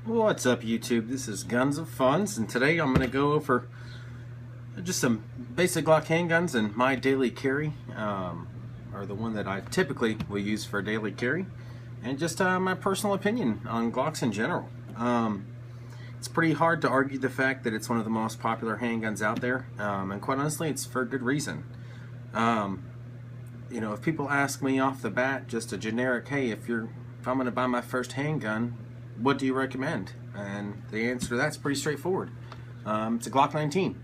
What's up, YouTube? This is Guns of Funds, and today I'm going to go over just some basic Glock handguns and my daily carry, or the one that I typically will use for daily carry, and just my personal opinion on Glocks in general. It's pretty hard to argue the fact that it's one of the most popular handguns out there, and quite honestly, it's for good reason. If people ask me off the bat, just a generic, hey, if I'm going to buy my first handgun, what do you recommend? And the answer to that's pretty straightforward. It's a Glock 19.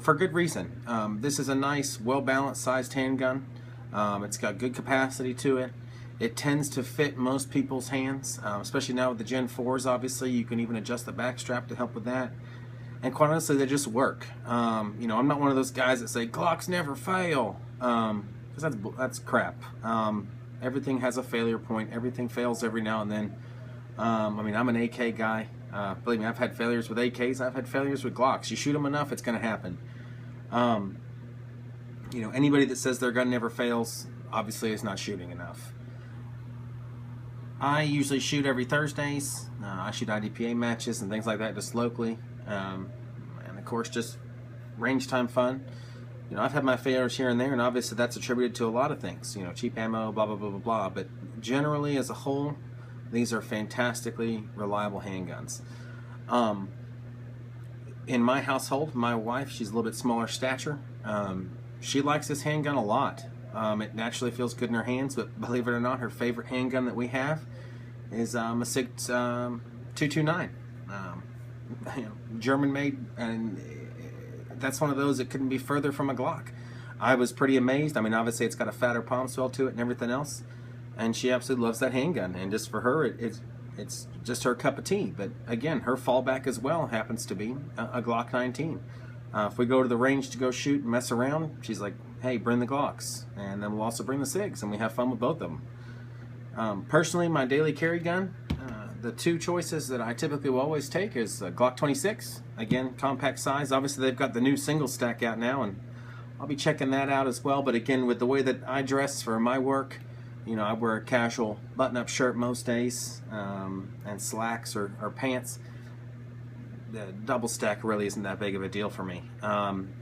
For good reason. This is a nice, well-balanced sized handgun. It's got good capacity to it. It tends to fit most people's hands, especially now with the Gen 4s. Obviously, you can even adjust the back strap to help with that. And quite honestly, they just work. I'm not one of those guys that say Glocks never fail, because that's crap. Everything has a failure point. Everything fails every now and then. I'm an AK guy. Believe me, I've had failures with AKs. I've had failures with Glocks. You shoot them enough, it's going to happen. Anybody that says their gun never fails, obviously is not shooting enough. I usually shoot every Thursdays. I shoot IDPA matches and things like that just locally. And of course, just range time fun. I've had my failures here and there, and obviously that's attributed to a lot of things. Cheap ammo, blah, blah, blah, blah, blah. But generally, as a whole, these are fantastically reliable handguns. In my household, my wife, she's a little bit smaller stature. She likes this handgun a lot. It naturally feels good in her hands, but believe it or not, her favorite handgun that we have is a SIG 229. German-made, and that's one of those that couldn't be further from a Glock. I was pretty amazed. Obviously it's got a fatter palm swell to it and everything else, and she absolutely loves that handgun, and just for her it's just her cup of tea. But again, her fallback as well happens to be a Glock 19. If we go to the range to go shoot and mess around, she's like, hey, bring the Glocks, and then we'll also bring the SIGs, and we have fun with both of them. Personally, my daily carry gun, the two choices that I typically will always take is Glock 26. Again, compact size. Obviously, they've got the new single stack out now, and I'll be checking that out as well. But again, with the way that I dress for my work, I wear a casual button-up shirt most days, and slacks or pants. The double stack really isn't that big of a deal for me.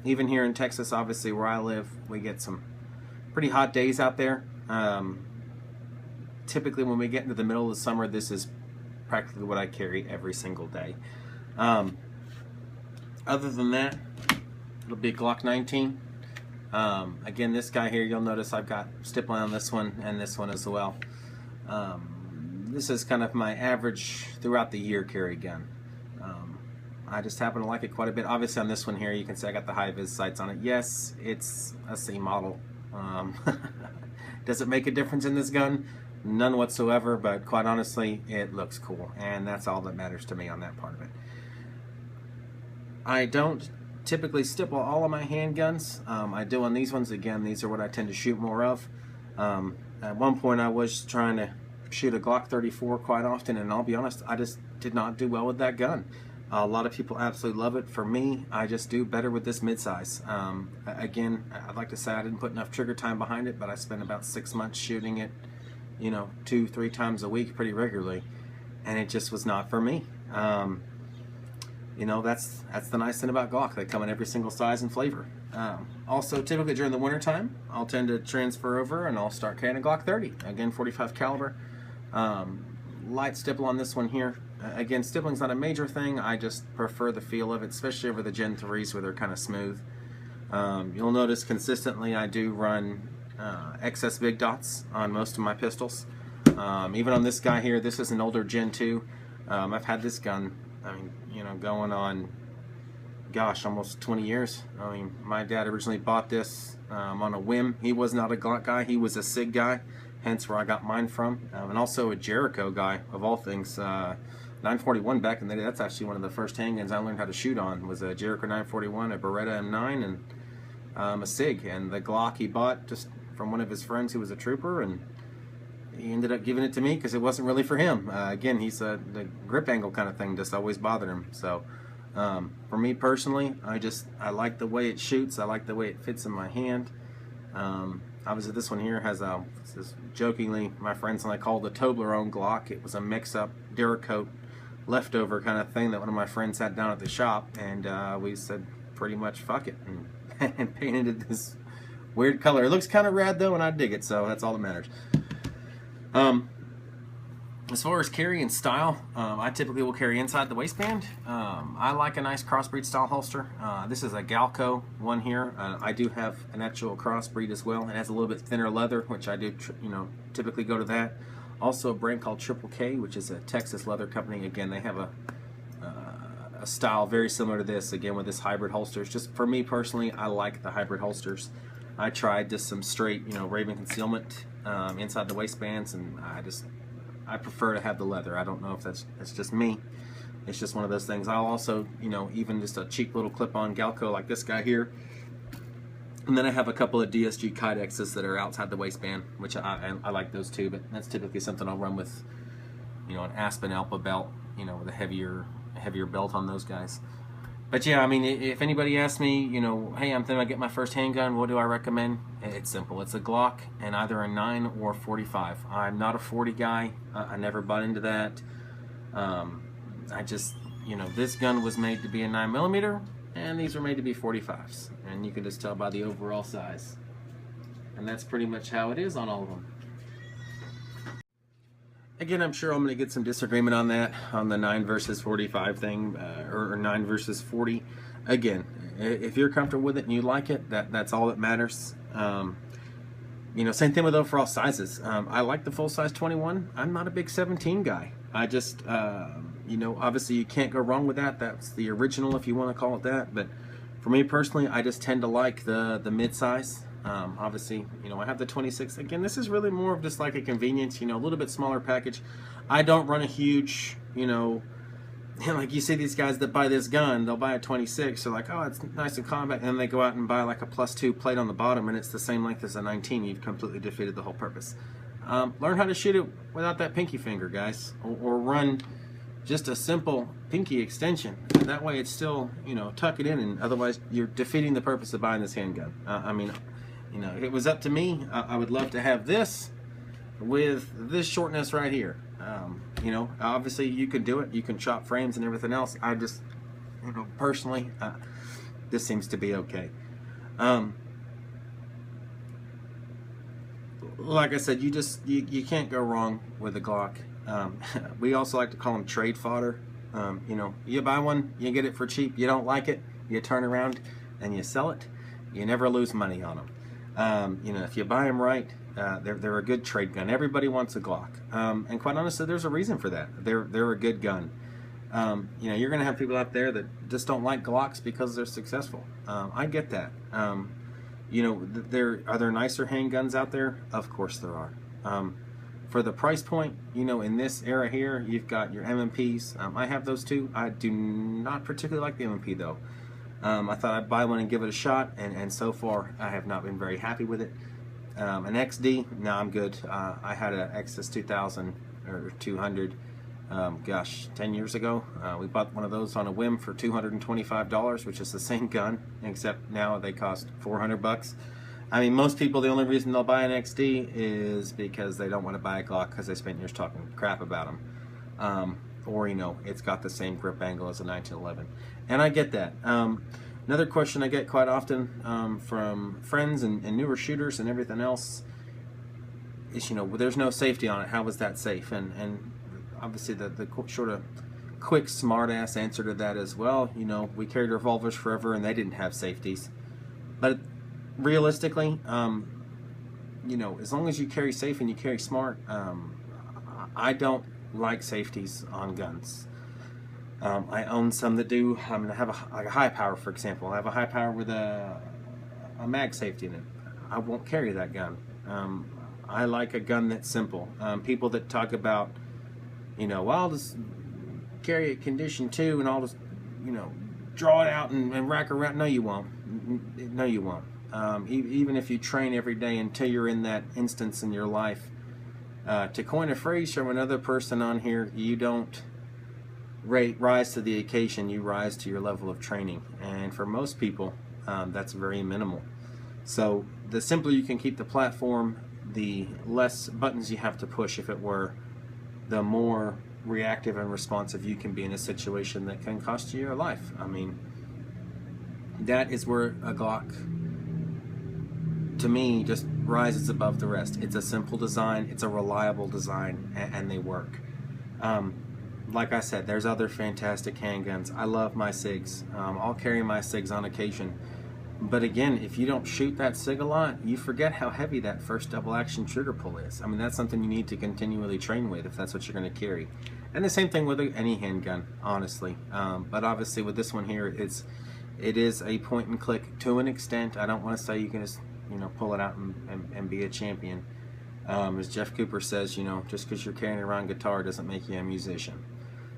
Even here in Texas, obviously, where I live, we get some pretty hot days out there. Typically, when we get into the middle of the summer, this is practically what I carry every single day. Other than that, it'll be a Glock 19. Again, this guy here, you'll notice I've got stippling on this one and this one as well. This is kind of my average throughout the year carry gun. I just happen to like it quite a bit. Obviously on this one here, you can see I got the high-vis sights on it. Yes, it's a C model. Does it make a difference in this gun? None whatsoever, but quite honestly, it looks cool, and that's all that matters to me on that part of it. I don't typically stipple all of my handguns. I do on these ones. Again, these are what I tend to shoot more of. At one point, I was trying to shoot a Glock 34 quite often, and I'll be honest, I just did not do well with that gun. A lot of people absolutely love it. For me, I just do better with this midsize. Again, I'd like to say I didn't put enough trigger time behind it, but I spent about 6 months shooting it 2-3 times a week pretty regularly, and it just was not for me. That's the nice thing about Glock. They come in every single size and flavor. Also, typically during the winter time, I'll tend to transfer over and I'll start carrying a Glock 30. Again, 45 caliber. Light stipple on this one here. Again, stippling's not a major thing. I just prefer the feel of it, especially over the Gen 3s where they're kind of smooth. You'll notice consistently I do run excess big dots on most of my pistols. Even on this guy here, this is an older Gen 2. I've had this gun, going on, gosh, almost 20 years. My dad originally bought this on a whim. He was not a Glock guy, he was a SIG guy, hence where I got mine from. And also a Jericho guy, of all things. 941 back in the day, that's actually one of the first handguns I learned how to shoot on, was a Jericho 941, a Beretta M9, and a SIG. And the Glock he bought just from one of his friends who was a trooper, and he ended up giving it to me because it wasn't really for him. Again, he's the grip angle kind of thing just always bothered him. So for me personally, I like the way it shoots. I like the way it fits in my hand. Obviously, this one here has this is jokingly, my friends and I call the Toblerone Glock. It was a mix-up Duracoat leftover kind of thing that one of my friends had down at the shop, and we said pretty much fuck it and painted it this weird color. It looks kind of rad though, and I dig it, so that's all that matters. As far as carry and style, I typically will carry inside the waistband. I like a nice crossbreed style holster. This is a Galco one here. I do have an actual crossbreed as well. It has a little bit thinner leather, which I do, typically go to that. Also a brand called Triple K, which is a Texas leather company. Again, they have a style very similar to this, again with this hybrid holsters. Just for me personally, I like the hybrid holsters. I tried just some straight, Raven concealment inside the waistbands, and I prefer to have the leather. I don't know if that's just me. It's just one of those things. I'll also, even just a cheap little clip-on Galco like this guy here. And then I have a couple of DSG Kydexes that are outside the waistband, which I like those too, but that's typically something I'll run with, an Aspen Alpha belt, with a heavier belt on those guys. But yeah, I mean, if anybody asks me, hey, I'm thinking about getting my first handgun, what do I recommend? It's simple. It's a Glock and either a 9 or 45. I'm not a 40 guy. I never bought into that. I just, this gun was made to be a 9mm, and these were made to be 45s. And you can just tell by the overall size. And that's pretty much how it is on all of them. Again, I'm sure I'm going to get some disagreement on that, on the 9 versus 45 thing, or 9 versus 40. Again, if you're comfortable with it and you like it, that's all that matters. Same thing with overall sizes. I like the full size 21. I'm not a big 17 guy. I just, obviously you can't go wrong with that. That's the original, if you want to call it that. But for me personally, I just tend to like the mid size. Obviously, I have the 26. Again, this is really more of just like a convenience, a little bit smaller package. I don't run a huge, like you see these guys that buy this gun, they'll buy a 26. They're like, oh, it's nice in combat. And then they go out and buy like a +2 plate on the bottom, and it's the same length as a 19. You've completely defeated the whole purpose. Learn how to shoot it without that pinky finger, guys, or run just a simple pinky extension. That way it's still, tuck it in, and otherwise you're defeating the purpose of buying this handgun. If it was up to me, I would love to have this with this shortness right here. Obviously you can do it. You can chop frames and everything else. I just, personally, this seems to be okay. Like I said, you can't go wrong with a Glock. We also like to call them trade fodder. You buy one, you get it for cheap. You don't like it, you turn around and you sell it. You never lose money on them. If you buy them right, they're a good trade gun. Everybody wants a Glock, and quite honestly, there's a reason for that. They're a good gun. You're going to have people out there that just don't like Glocks because they're successful. I get that. Are there nicer handguns out there? Of course there are. For the price point, in this era here, you've got your MMPs. I have those too. I do not particularly like the MMP though. I thought I'd buy one and give it a shot, and so far I have not been very happy with it. An XD, no, I'm good. I had an XS 2000 or 200, 10 years ago. We bought one of those on a whim for $225, which is the same gun, except now they cost $400. I mean, most people, the only reason they'll buy an XD is because they don't want to buy a Glock because they spent years talking crap about them. Or, it's got the same grip angle as a 1911. And I get that. Another question I get quite often from friends and newer shooters and everything else is, there's no safety on it. How was that safe? And obviously the sort of quick, smart-ass answer to that is, well, we carried revolvers forever and they didn't have safeties. But realistically, as long as you carry safe and you carry smart, I don't like safeties on guns. I own some that do. I have a high power, for example. I have a high power with a mag safety in it. I won't carry that gun. I like a gun that's simple. People that talk about, well, I'll just carry it condition 2 and I'll just, draw it out and rack around. No, you won't. No, you won't. Even if you train every day until you're in that instance in your life, to coin a phrase from another person on here, you don't rise to the occasion, you rise to your level of training. And for most people, that's very minimal. So the simpler you can keep the platform, the less buttons you have to push, if it were, the more reactive and responsive you can be in a situation that can cost you your life. I mean, that is where a Glock, to me, just rises above the rest. It's a simple design, it's a reliable design, and they work. Like I said, there's other fantastic handguns. I love my SIGs. I'll carry my SIGs on occasion. But again, if you don't shoot that SIG a lot, you forget how heavy that first double action trigger pull is. I mean, that's something you need to continually train with if that's what you're going to carry. And the same thing with any handgun, honestly. But obviously with this one here, it is a point and click to an extent. I don't want to say you can just, you know, pull it out and be a champion. As Jeff Cooper says, you know, just because you're carrying around guitar doesn't make you a musician.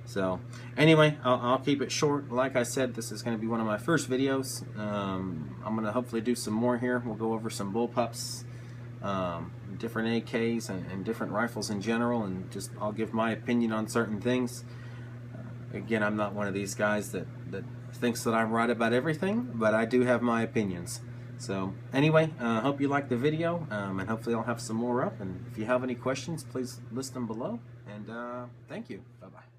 So anyway, I'll keep it short. Like I said, this is going to be one of my first videos. I'm going to hopefully do some more here. We'll go over some bullpups, different AKs, and different rifles in general, and just I'll give my opinion on certain things. Again, I'm not one of these guys that thinks that I'm right about everything, but I do have my opinions. So anyway, hope you liked the video, and hopefully I'll have some more up. And if you have any questions, please list them below. And thank you. Bye-bye.